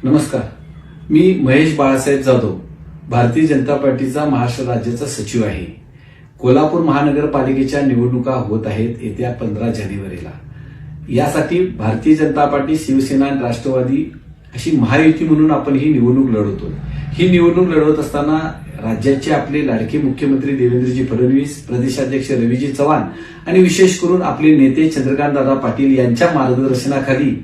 नमस्कार. मी महेश बाळासाहेब जाधव, भारतीय जनता पार्टीचा महाराष्ट्र राज्याचा सचिव आहे. कोल्हापूर महानगरपालिकेच्या निवडणुका होत आहेत येत्या 15 जानेवारीला. यासाठी भारतीय जनता पार्टी, शिवसेना आणि राष्ट्रवादी अशी महायुती म्हणून आपण ही निवडणूक लढवतो. ही निवडणूक लढवत असताना राज्याचे आपले लाडके मुख्यमंत्री देवेंद्रजी फडणवीस, प्रदेशाध्यक्ष रवीजी चव्हाण आणि विशेष करून आपले नेते चंद्रकांतदादा पाटील यांच्या मार्गदर्शनाखाली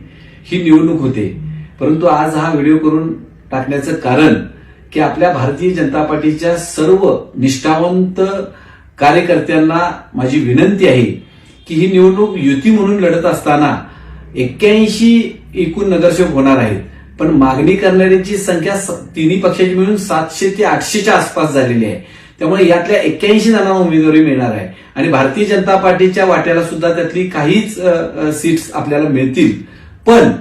ही निवडणूक होते. परंतु आज हा व्हिडिओ करून टाकण्याचं कारण की आपल्या भारतीय जनता पार्टीच्या सर्व निष्ठावंत कार्यकर्त्यांना माझी विनंती आहे की ही निवडणूक युती म्हणून लढत असताना 81 एकूण नगरसेवक होणार आहेत, पण मागणी करणाऱ्यांची संख्या तिन्ही पक्षाची मिळून 700 ते 800च्या आसपास झालेली आहे. त्यामुळे यातल्या 81 जणांना उमेदवारी मिळणार आहे आणि भारतीय जनता पार्टीच्या वाट्याला सुद्धा त्यातली काहीच सीट्स आपल्याला मिळतील. पण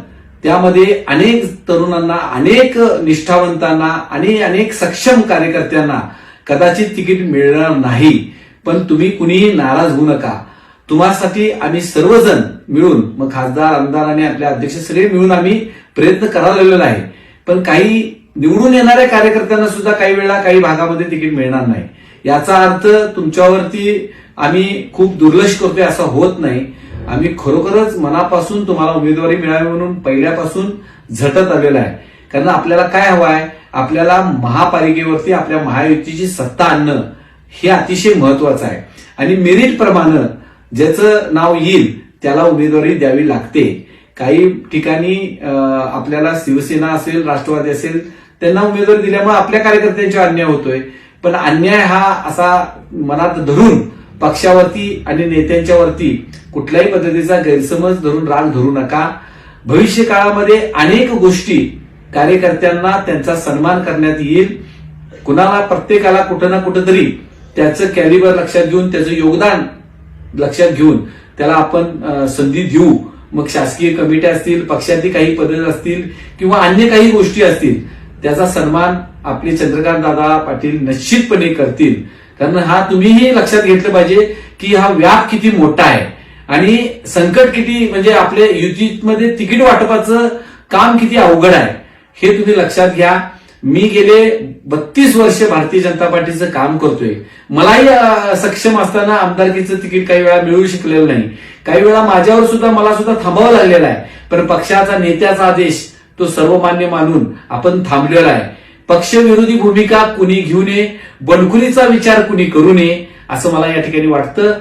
त्यामध्ये अनेक तरुणांना, अनेक निष्ठावंतांना आणि अनेक सक्षम कार्यकर्त्यांना कदाचित तिकीट मिळणार नाही. पण तुम्ही कुणीही नाराज होऊ नका. तुम्हासाठी आम्ही सर्वजण मिळून, मग खासदार, आमदार आणि आपले अध्यक्ष सगळे मिळून आम्ही प्रयत्न करायला आहे. पण काही निवडून येणाऱ्या कार्यकर्त्यांना सुद्धा काही वेळा काही भागामध्ये तिकीट मिळणार नाही. याचा अर्थ तुमच्यावरती आम्ही खूप दुर्लक्ष करतोय असं होत नाही. आम्ही खरोखरच मनापासून तुम्हाला उमेदवारी मिळावी म्हणून पहिल्यापासून झटत आलेला आहे. कारण आपल्याला काय हवं आहे, आपल्याला महापालिकेवरती आपल्या महायुतीची सत्ता आणणं हे अतिशय महत्वाचं आहे. आणि मेरिट प्रमाणे ज्याचं नाव येईल त्याला उमेदवारी द्यावी लागते. काही ठिकाणी आपल्याला शिवसेना असेल, राष्ट्रवादी असेल, त्यांना उमेदवारी दिल्यामुळे आपल्या कार्यकर्त्यांचा अन्याय होतोय. पण अन्याय हा असा मनात धरून पक्षावरती आणि नेत्यांच्यावरती कुठल्याही पद्धतीचा गैरसमज धरून राग धरू नका. भविष्य काळामध्ये अनेक गोष्टी कार्यकर्त्यांना त्यांचा सन्मान करण्यात येईल. कुणाला, प्रत्येकाला कुठं ना कुठंतरी त्याचं कॅलिबर लक्षात घेऊन, त्याचं योगदान लक्षात घेऊन त्याला आपण संधी देऊ. मग शासकीय कमिट्या असतील, पक्षातली काही पदे असतील किंवा अन्य काही गोष्टी असतील, त्याचा सन्मान आपले चंद्रकांत दादा पाटील निश्चितपणे करतील. कारण हा तुम्हीही लक्षात घेतलं पाहिजे की हा व्याप किती मोठा आहे आणि संकट किती, म्हणजे आपल्या युतीमध्ये तिकीट वाटपाचं काम किती अवघड आहे हे तुम्ही लक्षात घ्या. मी गेले 32 वर्ष भारतीय जनता पार्टीचं काम करतोय. मलाही सक्षम असताना आमदारकीचं तिकीट काही वेळा मिळू शकलेलं नाही. काही वेळा माझ्यावर सुद्धा, मला सुद्धा थांबावं लागलेलं आहे. पण पक्षाचा, नेत्याचा आदेश तो सर्वमान्य मानून आपण थांबलेला आहे. पक्षविरोधी भूमिका कुणी घेऊ नये, बंडखोरीचा विचार कुणी करू नये असं मला या ठिकाणी वाटतं.